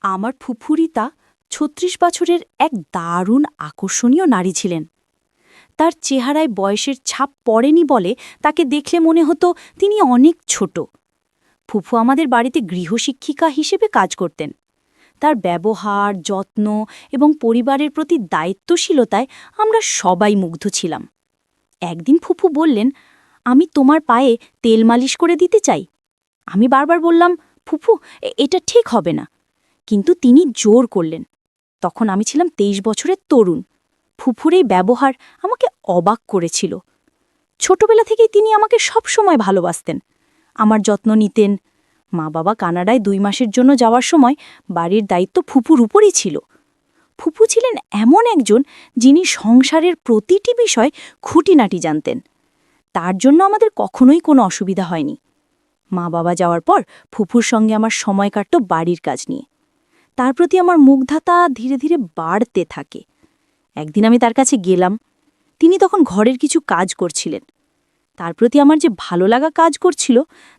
আমার ফুফুরিতা ৩৬ বছরের এক দারুণ আকর্ষণীয় নারী ছিলেন। তার চেহারায় বয়সের ছাপ পড়েনি বলে তাকে দেখলে মনে হতো তিনি অনেক ছোট। ফুফু আমাদের বাড়িতে গৃহশিক্ষিকা হিসেবে কাজ করতেন। তার ব্যবহার, যত্ন এবং পরিবারের প্রতি দায়িত্বশীলতায় আমরা সবাই মুগ্ধ ছিলাম। একদিন ফুফু বললেন, আমি তোমার পায়ে তেল মালিশ করে দিতে চাই। আমি বারবার বললাম, ফুফু, এটা ঠিক হবে না। কিন্তু তিনি জোর করলেন। তখন আমি ছিলাম ২৩ বছরের তরুণ। ফুফুর এই ব্যবহার আমাকে অবাক করেছিল। ছোটবেলা থেকেই তিনি আমাকে সবসময় ভালোবাসতেন, আমার যত্ন নিতেন। মা বাবা কানাডায় ২ মাসের জন্য যাওয়ার সময় বাড়ির দায়িত্ব ফুফুর উপরই ছিল। ফুফু ছিলেন এমন একজন যিনি সংসারের প্রতিটি বিষয় খুঁটিনাটি জানতেন। তার জন্য আমাদের কখনোই কোনো অসুবিধা হয়নি। মা বাবা যাওয়ার পর ফুফুর সঙ্গে আমার সময় কাটত বাড়ির কাজ নিয়ে। তার প্রতি আমার মুগ্ধতা ধীরে ধীরে বাড়তে থাকে। একদিন আমি তার কাছে গেলাম। তিনি তখন ঘরের কিছু কাজ করছিলেন। তার প্রতি আমার যে ভালো লাগা কাজ করছিল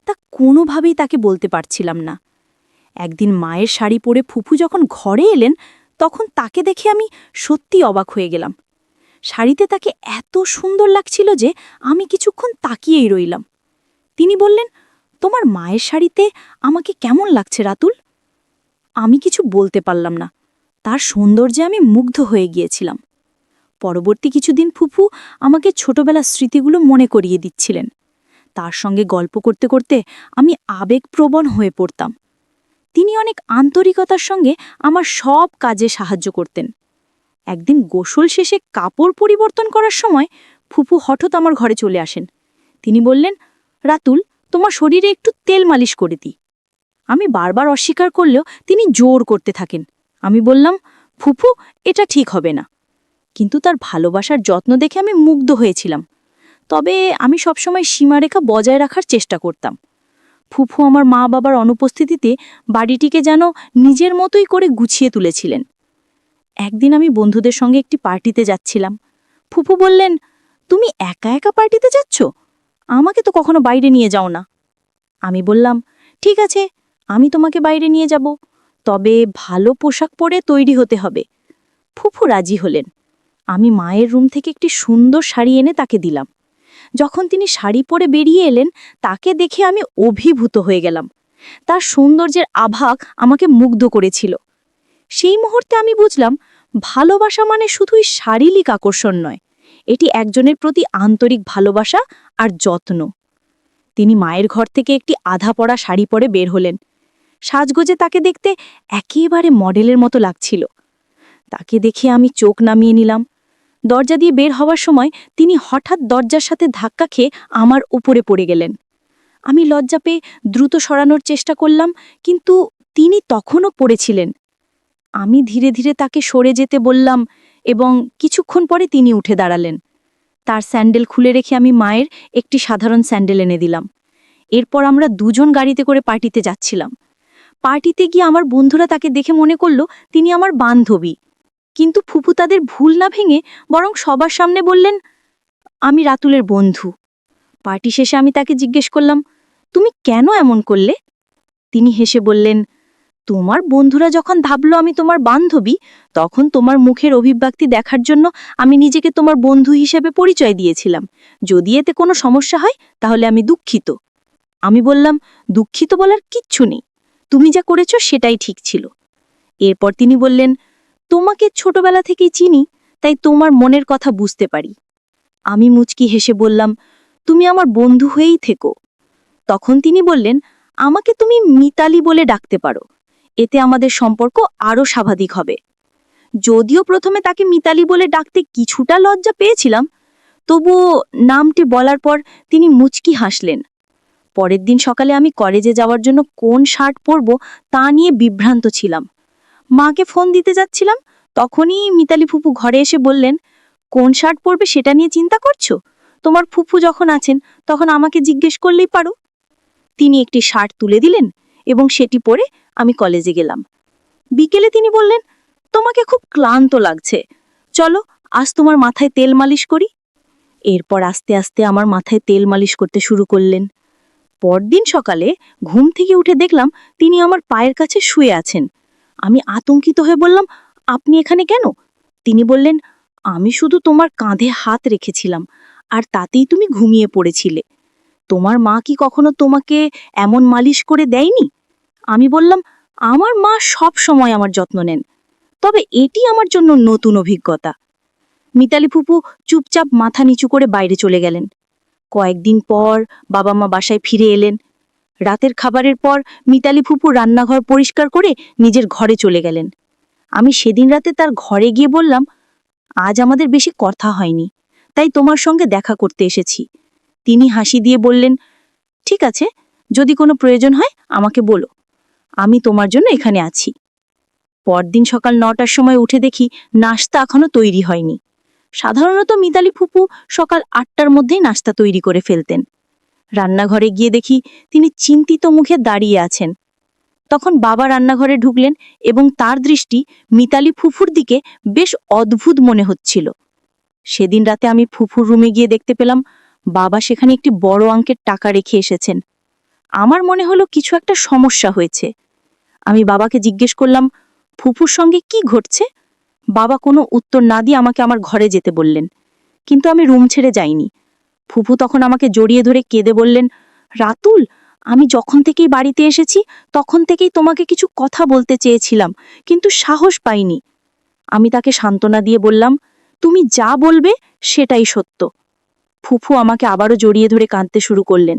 তা কোনোভাবেই তাকে বলতে পারছিলাম না। একদিন মায়ের শাড়ি পরে ফুফু যখন ঘরে এলেন, তখন তাকে দেখে আমি সত্যি অবাক হয়ে গেলাম। শাড়িতে তাকে এত সুন্দর লাগছিল যে আমি কিছুক্ষণ তাকিয়েই রইলাম। তিনি বললেন, তোমার মায়ের শাড়িতে আমাকে কেমন লাগছে রাতুল? আমি কিছু বলতে পারলাম না। তার সৌন্দর্যে আমি মুগ্ধ হয়ে গিয়েছিলাম। পরবর্তী কিছুদিন ফুফু আমাকে ছোটবেলার স্মৃতিগুলো মনে করিয়ে দিচ্ছিলেন। তার সঙ্গে গল্প করতে করতে আমি আবেগপ্রবণ হয়ে পড়তাম। তিনি অনেক আন্তরিকতার সঙ্গে আমার সব কাজে সাহায্য করতেন। একদিন গোসল শেষে কাপড় পরিবর্তন করার সময় ফুফু হঠাৎ আমার ঘরে চলে আসেন। তিনি বললেন, রাতুল, তোমার শরীরে একটু তেল মালিশ করে দিই। আমি বারবার অস্বীকার করলেও তিনি জোর করতে থাকেন। আমি বললাম, ফুফু, এটা ঠিক হবে না। কিন্তু তার ভালোবাসার যত্ন দেখে আমি মুগ্ধ হয়েছিলাম। তবে আমি সবসময় সীমারেখা বজায় রাখার চেষ্টা করতাম। ফুফু আমার মা বাবার অনুপস্থিতিতে বাড়িটিকে যেন নিজের মতোই করে গুছিয়ে তুলেছিলেন। একদিন আমি বন্ধুদের সঙ্গে একটি পার্টিতে যাচ্ছিলাম। ফুফু বললেন, তুমি একা একা পার্টিতে যাচ্ছ? আমাকে তো কখনো বাইরে নিয়ে যাও না। আমি বললাম, ঠিক আছে, আমি তোমাকে বাইরে নিয়ে যাব, তবে ভালো পোশাক পরে তৈরি হতে হবে। ফুফু রাজি হলেন। আমি মায়ের রুম থেকে একটি সুন্দর শাড়ি এনে তাকে দিলাম। যখন তিনি শাড়ি পরে বেরিয়ে এলেন, তাকে দেখে আমি অভিভূত হয়ে গেলাম। তার সৌন্দর্যের আভাস আমাকে মুগ্ধ করেছিল। সেই মুহূর্তে আমি বুঝলাম, ভালোবাসা মানে শুধুই শারীরিক আকর্ষণ নয়, এটি একজনের প্রতি আন্তরিক ভালোবাসা আর যত্ন। তিনি মায়ের ঘর থেকে একটি আধা পরা শাড়ি পরে বের হলেন। সাজগোজে তাকে দেখতে একেবারে মডেলের মতো লাগছিল। তাকে দেখে আমি চোখ নামিয়ে নিলাম। দরজা দিয়ে বের হওয়ার সময় তিনি হঠাৎ দরজার সাথে ধাক্কা খেয়ে আমার উপরে পড়ে গেলেন। আমি লজ্জা পেয়ে দ্রুত সরানোর চেষ্টা করলাম, কিন্তু তিনি তখনও পড়েছিলেন। আমি ধীরে ধীরে তাকে সরে যেতে বললাম এবং কিছুক্ষণ পরে তিনি উঠে দাঁড়ালেন। তার স্যান্ডেল খুলে রেখে আমি মায়ের একটি সাধারণ স্যান্ডেল এনে দিলাম। এরপর আমরা দুজন গাড়িতে করে পার্টিতে যাচ্ছিলাম। পার্টিতে গিয়ে আমার বন্ধুরা তাকে দেখে মনে করল তিনি আমার বান্ধবী। কিন্তু ফুফু তাদের ভুল না ভেঙে বরং সবার সামনে বললেন, আমি রাতুলের বন্ধু। পার্টি শেষে আমি তাকে জিজ্ঞেস করলাম, তুমি কেন এমন করলে? তিনি হেসে বললেন, তোমার বন্ধুরা যখন ভাবলো আমি তোমার বান্ধবী, তখন তোমার মুখের অভিব্যক্তি দেখার জন্য আমি নিজেকে তোমার বন্ধু হিসেবে পরিচয় দিয়েছিলাম। যদি এতে কোনো সমস্যা হয় তাহলে আমি দুঃখিত। আমি বললাম, দুঃখিত বলার কিচ্ছু নেই, তুমি যা করেছো সেটাই ঠিক ছিল। এরপর তিনি বললেন, তোমাকে ছোটবেলা থেকেই চিনি, তাই তোমার মনের কথা বুঝতে পারি। আমি মুচকি হেসে বললাম, তুমি আমার বন্ধু হয়েই থেকো। তখন তিনি বললেন, আমাকে তুমি মিতালি বলে ডাকতে পারো, এতে আমাদের সম্পর্ক আরও স্বাভাবিক হবে। যদিও প্রথমে তাকে মিতালি বলে ডাকতে কিছুটা লজ্জা পেয়েছিলাম, তবুও নামটি বলার পর তিনি মুচকি হাসলেন। পরের দিন সকালে আমি কলেজে যাওয়ার জন্য কোন শার্ট পরব তা নিয়ে বিভ্রান্ত ছিলাম। মাকে ফোন দিতে যাচ্ছিলাম, তখনই মিতালি ফুফু ঘরে এসে বললেন, কোন শার্ট পরবে সেটা নিয়ে চিন্তা করছো? তোমার ফুফু যখন আছেন তখন আমাকে জিজ্ঞেস করলেই পারো। তিনি একটি শার্ট তুলে দিলেন এবং সেটি পরে আমি কলেজে গেলাম। বিকেলে তিনি বললেন, তোমাকে খুব ক্লান্ত লাগছে, চলো আজ তোমার মাথায় তেল মালিশ করি। এরপর আস্তে আস্তে আমার মাথায় তেল মালিশ করতে শুরু করলেন। পরদিন সকালে ঘুম থেকে উঠে দেখলাম তিনি আমার পায়ের কাছে শুয়ে আছেন। আমি আতঙ্কিত হয়ে বললাম, আপনি এখানে কেন? তিনি বললেন, আমি শুধু তোমার কাঁধে হাত রেখেছিলাম, আর তাতেই তুমি ঘুমিয়ে পড়েছিলে। তোমার মা কি কখনো তোমাকে এমন মালিশ করে দেয়নি? আমি বললাম, আমার মা সব সময় আমার যত্ন নেন, তবে এটি আমার জন্য নতুন অভিজ্ঞতা। মিতালি ফুপু চুপচাপ মাথা নিচু করে বাইরে চলে গেলেন। কয়েকদিন পর বাবা মা বাসায় ফিরে এলেন। রাতের খাবারের পর মিতালি ফুপু রান্নাঘর পরিষ্কার করে নিজের ঘরে চলে গেলেন। আমি সেদিন রাতে তার ঘরে গিয়ে বললাম, আজ আমাদের বেশি কথা হয়নি, তাই তোমার সঙ্গে দেখা করতে এসেছি। তিনি হাসি দিয়ে বললেন, ঠিক আছে, যদি কোনো প্রয়োজন হয় আমাকে বলো, আমি তোমার জন্য এখানে আছি। পরদিন সকাল ৯টার সময় উঠে দেখি নাস্তা এখনো তৈরি হয়নি। সাধারণত মিতালি ফুপু সকাল ৮টার মধ্যেই নাস্তা তৈরি করে ফেলতেন। রান্নাঘরে গিয়ে দেখি তিনি চিন্তিত মুখে দাঁড়িয়ে আছেন। তখন বাবা রান্নাঘরে ঢুকলেন এবং তার দৃষ্টি মিতালি ফুফুর দিকে বেশ অদ্ভুত মনে হচ্ছিল। সেদিন রাতে আমি ফুফুর রুমে গিয়ে দেখতে পেলাম বাবা সেখানে একটি বড় অঙ্কের টাকা রেখে এসেছেন। আমার মনে হলো কিছু একটা সমস্যা হয়েছে। আমি বাবাকে জিজ্ঞেস করলাম, ফুফুর সঙ্গে কি ঘটছে? বাবা কোনো উত্তর না দিয়ে আমাকে আমার ঘরে যেতে বললেন, কিন্তু আমি রুম ছেড়ে যাইনি। ফুফু তখন আমাকে জড়িয়ে ধরে কেঁদে বললেন, রাতুল, আমি যখন থেকেই বাড়িতে এসেছি তখন থেকেই তোমাকে কিছু কথা বলতে চেয়েছিলাম, কিন্তু সাহস পাইনি। আমি তাকে সান্ত্বনা দিয়ে বললাম, তুমি যা বলবে সেটাই সত্য। ফুফু আমাকে আবারও জড়িয়ে ধরে কাঁদতে শুরু করলেন।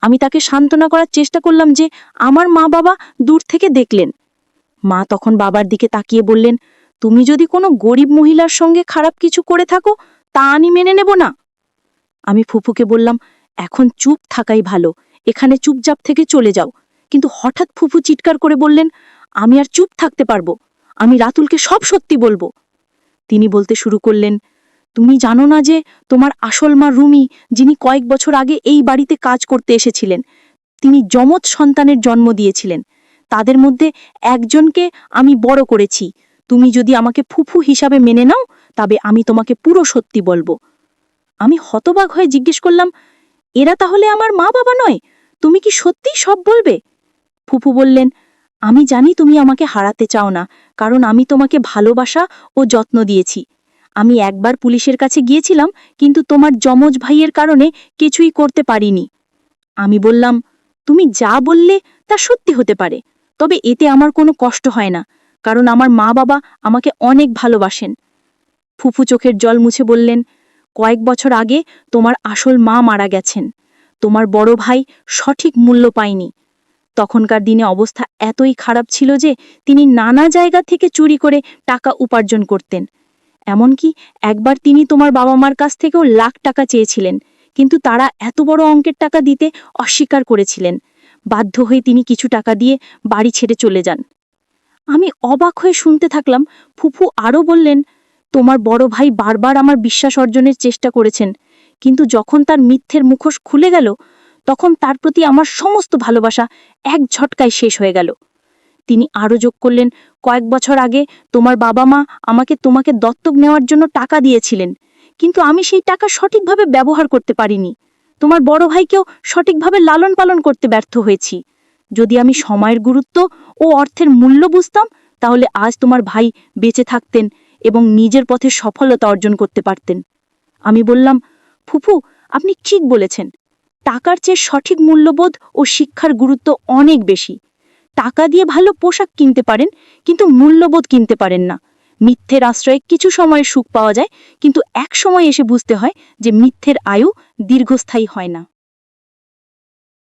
আমি তাকে সান্ত্বনা করার চেষ্টা করলাম যে আমার মা বাবা দূর থেকে দেখলেন। মা তখন বাবার দিকে তাকিয়ে বললেন, তুমি যদি কোনো গরিব মহিলার সঙ্গে খারাপ কিছু করে থাকো তা আমি মেনে নেব না। আমি ফুফুকে বললাম, এখন চুপ থাকাই ভালো, এখানে চুপচাপ থেকে চলে যাও। কিন্তু হঠাৎ ফুফু চিৎকার করে বললেন, আমি আর চুপ থাকতে পারবো, আমি রাতুলকে সব সত্যি বলবো। তিনি বলতে শুরু করলেন, তুমি জানো না যে তোমার আসল মা রুমি, যিনি কয়েক বছর আগে এই বাড়িতে কাজ করতে এসেছিলেন, তিনি যমজ সন্তানের জন্ম দিয়েছিলেন। তাদের মধ্যে একজনকে আমি বড় করেছি। তুমি যদি আমাকে ফুফু হিসাবে মেনে নাও তবে আমি তোমাকে পুরো সত্যি বলবো। আমি হতবাক হয়ে জিজ্ঞেস করলাম, এরা তাহলে আমার মা বাবা নয়? তুমি কি সত্যিই সব বলবে? ফুফু বললেন, আমি জানি তুমি আমাকে হারাতে চাও না, কারণ আমি তোমাকে ভালোবাসা ও যত্ন দিয়েছি। আমি একবার পুলিশের কাছে গিয়েছিলাম, কিন্তু তোমার যমজ ভাইয়ের কারণে কিছুই করতে পারিনি। আমি বললাম, তুমি যা বললে তা সত্যি হতে পারে, তবে এতে আমার কোনো কষ্ট হয় না, কারণ আমার মা বাবা আমাকে অনেক ভালোবাসেন। ফুফু চোখের জল মুছে বললেন, কয়েক বছর আগে তোমার আসল মা মারা গেছেন। তোমার বড় ভাই সঠিক মূল্য পায়নি। তখনকার দিনে অবস্থা এতই খারাপ ছিল যে তিনি নানা জায়গা থেকে চুরি করে টাকা উপার্জন করতেন। এমনকি একবার তিনি তোমার বাবা মার কাছ থেকেও লাখ টাকা চেয়েছিলেন, কিন্তু তারা এত বড় অঙ্কের টাকা দিতে অস্বীকার করেছিলেন। বাধ্য হয়ে তিনি কিছু টাকা দিয়ে বাড়ি ছেড়ে চলে যান। আমি অবাক হয়ে শুনতে থাকলাম। ফুফু আরও বললেন, তোমার বড় ভাই বারবার আমার বিশ্বাস অর্জনের চেষ্টা করেছেন, কিন্তু যখন তার মিথ্যের মুখোশ খুলে গেল তখন তার প্রতি আমার সমস্ত ভালোবাসা এক ঝটকায় শেষ হয়ে গেল। তিনি আরও যোগ করলেন, কয়েক বছর আগে তোমার বাবা মা আমাকে তোমাকে দত্তক নেওয়ার জন্য টাকা দিয়েছিলেন, কিন্তু আমি সেই টাকা সঠিকভাবে ব্যবহার করতে পারিনি। তোমার বড় ভাইকেও সঠিকভাবে লালন পালন করতে ব্যর্থ হয়েছি। যদি আমি সময়ের গুরুত্ব ও অর্থের মূল্য বুঝতাম তাহলে আজ তোমার ভাই বেঁচে থাকতেন এবং নিজের পথে সফলতা অর্জন করতে পারতেন। আমি বললাম, ফুফু, আপনি ঠিক বলেছেন। টাকার চেয়ে সঠিক মূল্যবোধ ও শিক্ষার গুরুত্ব অনেক বেশি। টাকা দিয়ে ভালো পোশাক কিনতে পারেন, কিন্তু মূল্যবোধ কিনতে পারেন না। মিথ্যের আশ্রয়ে কিছু সময়ে সুখ পাওয়া যায়, কিন্তু এক সময় এসে বুঝতে হয় যে মিথ্যের আয়ু দীর্ঘস্থায়ী হয় না।